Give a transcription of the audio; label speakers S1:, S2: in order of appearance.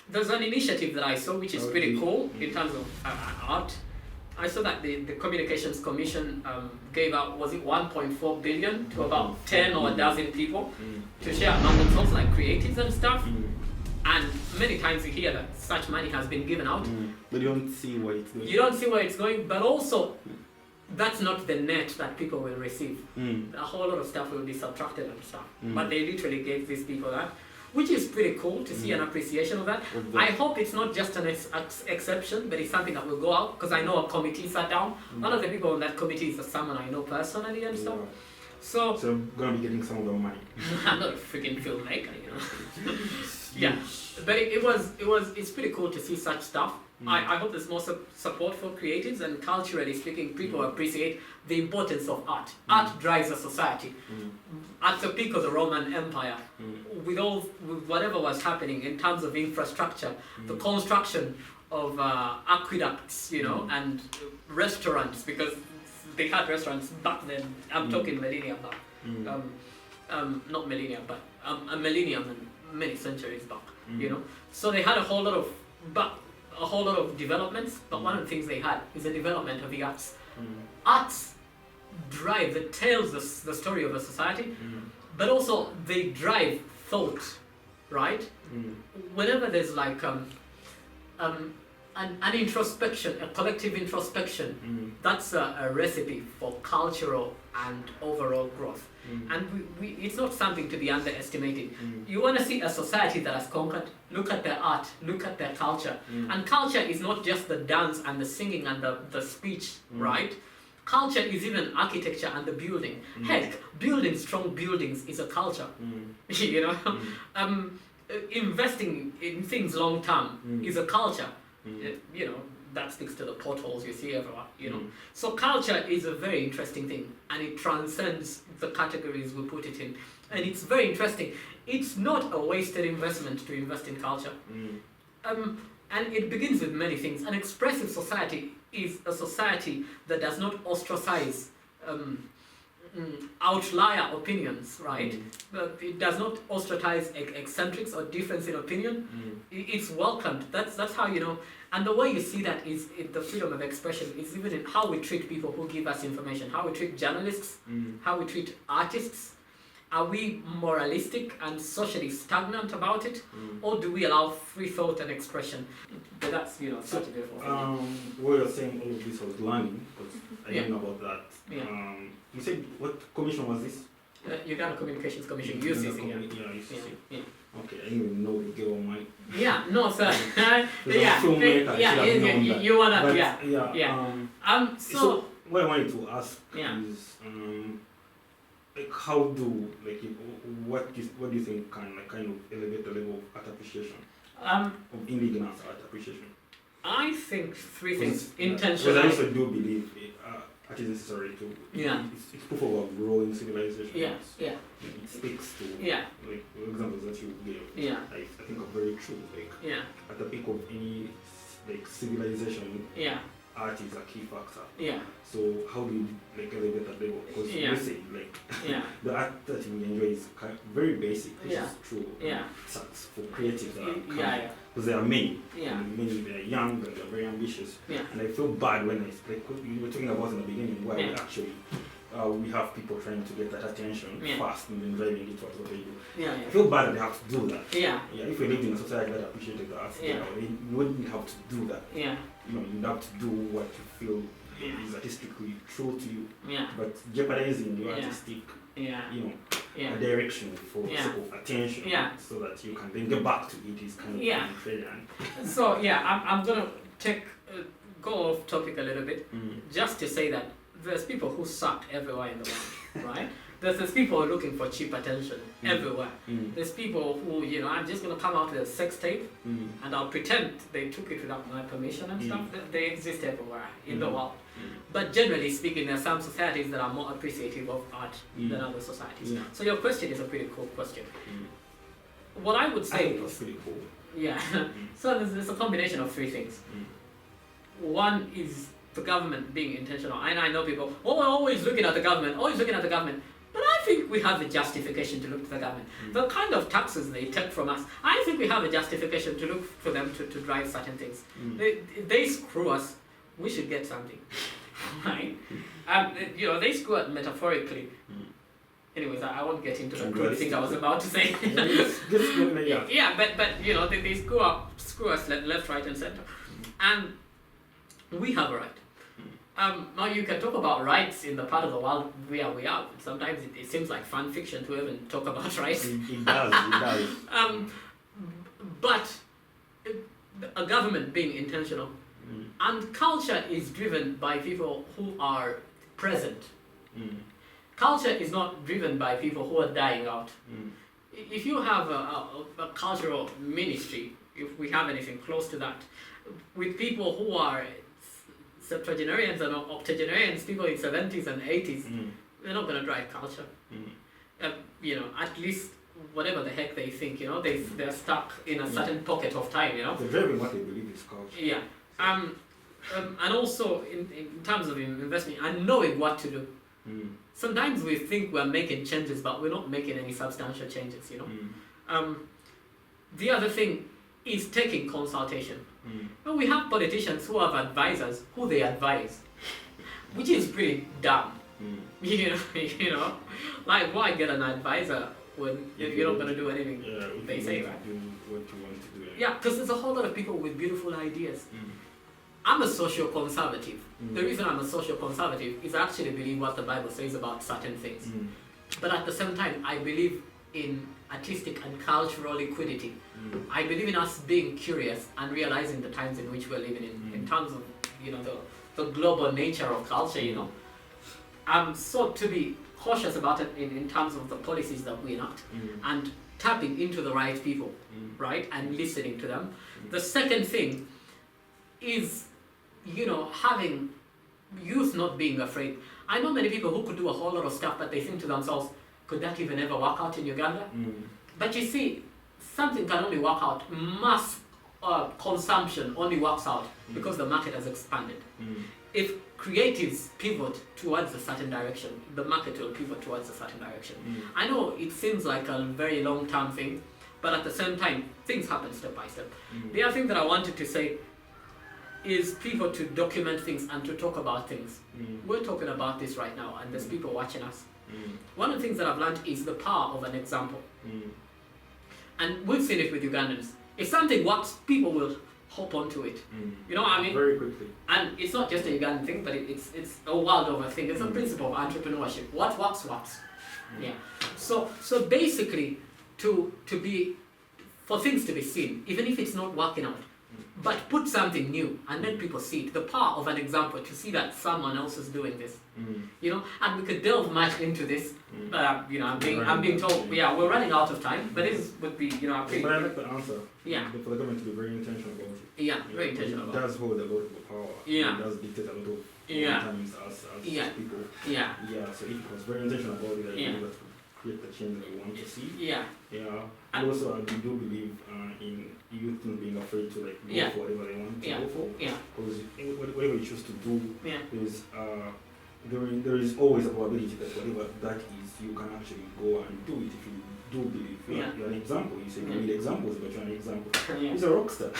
S1: There's an initiative that I saw which is pretty cool in terms of art. I saw that the Communications Commission gave out, was it 1.4 billion to about 10 or a dozen people to share among themselves, like creatives and stuff. And many times you hear that such money has been given out.
S2: But you don't see where it's going.
S1: You don't see where it's going, but also that's not the net that people will receive. A whole lot of stuff will be subtracted and stuff. But they literally gave these people that, which is pretty cool to see an appreciation of that. I hope it's not just an exception, but it's something that will go out, because I know a committee sat down. One of the people on that committee is someone I know personally and stuff. So
S2: I'm gonna be getting some of the money.
S1: I'm not a freaking filmmaker, you know. Yeah, but it's pretty cool to see such stuff. I hope there's more support for creatives, and culturally speaking, people appreciate the importance of art. Art drives a society. At the peak of the Roman Empire, with whatever was happening in terms of infrastructure, the construction of aqueducts, you know, and restaurants, because they had restaurants back then. I'm talking millennium back. Not millennium, but a millennium and many centuries back, you know. So they had a whole lot of developments, but one of the things they had is the development of the arts. Arts drive, that tells the story of a society, but also they drive thought, right? Whenever there's like an introspection, a collective introspection, that's a recipe for cultural and overall growth. And it's not something to be underestimated. You want to see a society that has conquered, look at their art, look at their culture. And culture is not just the dance and the singing and the speech, right? Culture is even architecture and the building. Heck, building strong buildings is a culture. You know, investing in things long term is a culture. You know, that sticks to the potholes you see everywhere, you know. So culture is a very interesting thing, and it transcends the categories we put it in. And it's very interesting. It's not a wasted investment to invest in culture. And it begins with many things. An expressive society is a society that does not ostracize outlier opinions, right? But it does not ostracize eccentrics or difference in opinion. It's welcomed. That's how, you know. And the way you see that is in the freedom of expression is even in how we treat people who give us information, how we treat journalists, how we treat artists. Are we moralistic and socially stagnant about it, or do we allow free thought and expression? But that's, you know, such a beautiful thing.
S2: What you're saying, all of this was learning, because I didn't know about that. You said, what commission was this?
S1: Uganda Communications Commission, UCC.
S2: UCC. Okay, I didn't even know the girl might.
S1: Yeah, no, sir. You wanna, but,
S2: so what I wanted to ask is, like, how do, like, what do you think can, like, kind of elevate the level of art appreciation, of indigenous art appreciation?
S1: I think three things. Intentional.
S2: Because I also do believe art is necessary to. It's proof of a growing civilization. It speaks to. Like examples that you gave. I think are very true. Like at the peak of any like civilization. Art is a key factor. So how do you like elevate that level? Because you say like the art that we enjoy is kind of very basic, which is true. Sucks for creatives that are because there are many. Many they are young and they're very ambitious. And I feel bad when I like you were talking about in the beginning where we actually we have people trying to get that attention fast and then driving it towards what they do. I feel bad that they have to do that. If we lived in a society that appreciated the arts, you wouldn't have to do that. You know, you'd have to do what you feel is artistically true to you. But jeopardizing your artistic, you know, direction for sake of attention, so that you can then get back to it is kind of unfair.
S1: So I'm gonna go off topic a little bit, just to say that there's people who suck everywhere in the world, right? There's people looking for cheap attention everywhere. There's people who, you know, I'm just going to come out with a sex tape and I'll pretend they took it without my permission and stuff. They exist everywhere in the world. But generally speaking, there are some societies that are more appreciative of art than other societies. So your question is a pretty cool question. What I would say is...
S2: pretty cool.
S1: So there's a combination of three things. One is the government being intentional. And I know people, we're always looking at the government, But I think we have a justification to look to the government. The kind of taxes they take from us, I think we have a justification to look for them to drive certain things. They screw us, we should get something. Right? They screw us metaphorically. Anyways, I won't get into the crude things I was about to say. Yeah, but they screw us left, right, and center. And we have a right. Now you can talk about rights in the part of the world where we are. Sometimes it seems like fan fiction to even talk about rights.
S2: It does.
S1: But a government being intentional, and culture is driven by people who are present. Culture is not driven by people who are dying out. If you have a cultural ministry, if we have anything close to that, with people who are septuagenarians and octogenarians, people in 70s and 80s, they're not going to drive culture. At least whatever the heck they think, they're stuck in a certain pocket of time,
S2: They're driving what they believe is culture.
S1: Yeah. And also in terms of investing and knowing what to do. Sometimes we think we're making changes, but we're not making any substantial changes, The other thing is taking consultation. Well, we have politicians who have advisors who they advise, which is pretty dumb. Like why get an advisor when you're not going to do anything they say, right?
S2: Do what you want to do.
S1: Yeah, because there's a whole lot of people with beautiful ideas. I'm a social conservative. The reason I'm a social conservative is I actually believe what the Bible says about certain things. But at the same time, I believe in artistic and cultural liquidity. I believe in us being curious and realizing the times in which we're living in terms of the global nature of culture. So to be cautious about it in terms of the policies that we enact and tapping into the right people, right, and listening to them. The second thing is having youth not being afraid. I know many people who could do a whole lot of stuff, but they think to themselves, could that even ever work out in Uganda? But you see, something can only work out. Mass consumption only works out because the market has expanded. If creatives pivot towards a certain direction, the market will pivot towards a certain direction. I know it seems like a very long-term thing, but at the same time, things happen step by step. The other thing that I wanted to say is people to document things and to talk about things. We're talking about this right now, and there's people watching us. One of the things that I've learned is the power of an example. And we've seen it with Ugandans. If something works, people will hop onto it. You know what I mean?
S2: Very quickly.
S1: And it's not just a Ugandan thing, but it's a world over thing. It's a principle of entrepreneurship. What works, works. Yeah. So basically, for things to be seen, even if it's not working out, but put something new and let people see it. The power of an example to see that someone else is doing this. And we could delve much into this. I'm being told, we're running out of time. But this would be, pretty.
S2: But I like the answer.
S1: Yeah.
S2: For the government to be very intentional about it.
S1: Yeah, very intentional about it.
S2: It does hold a lot of power.
S1: Yeah.
S2: It does dictate a lot of times as people.
S1: Yeah.
S2: Yeah. So if it was very intentional about it, I think that would create the change that we want to see.
S1: Yeah.
S2: Yeah. And also, I do believe in youth not being afraid to go for whatever they want to go for. Yeah. Because whatever you choose to do is there is always a probability that whatever that is, you can actually go and do it if you do believe. You're an example. You say you need examples, but you're an example. He's a rock star.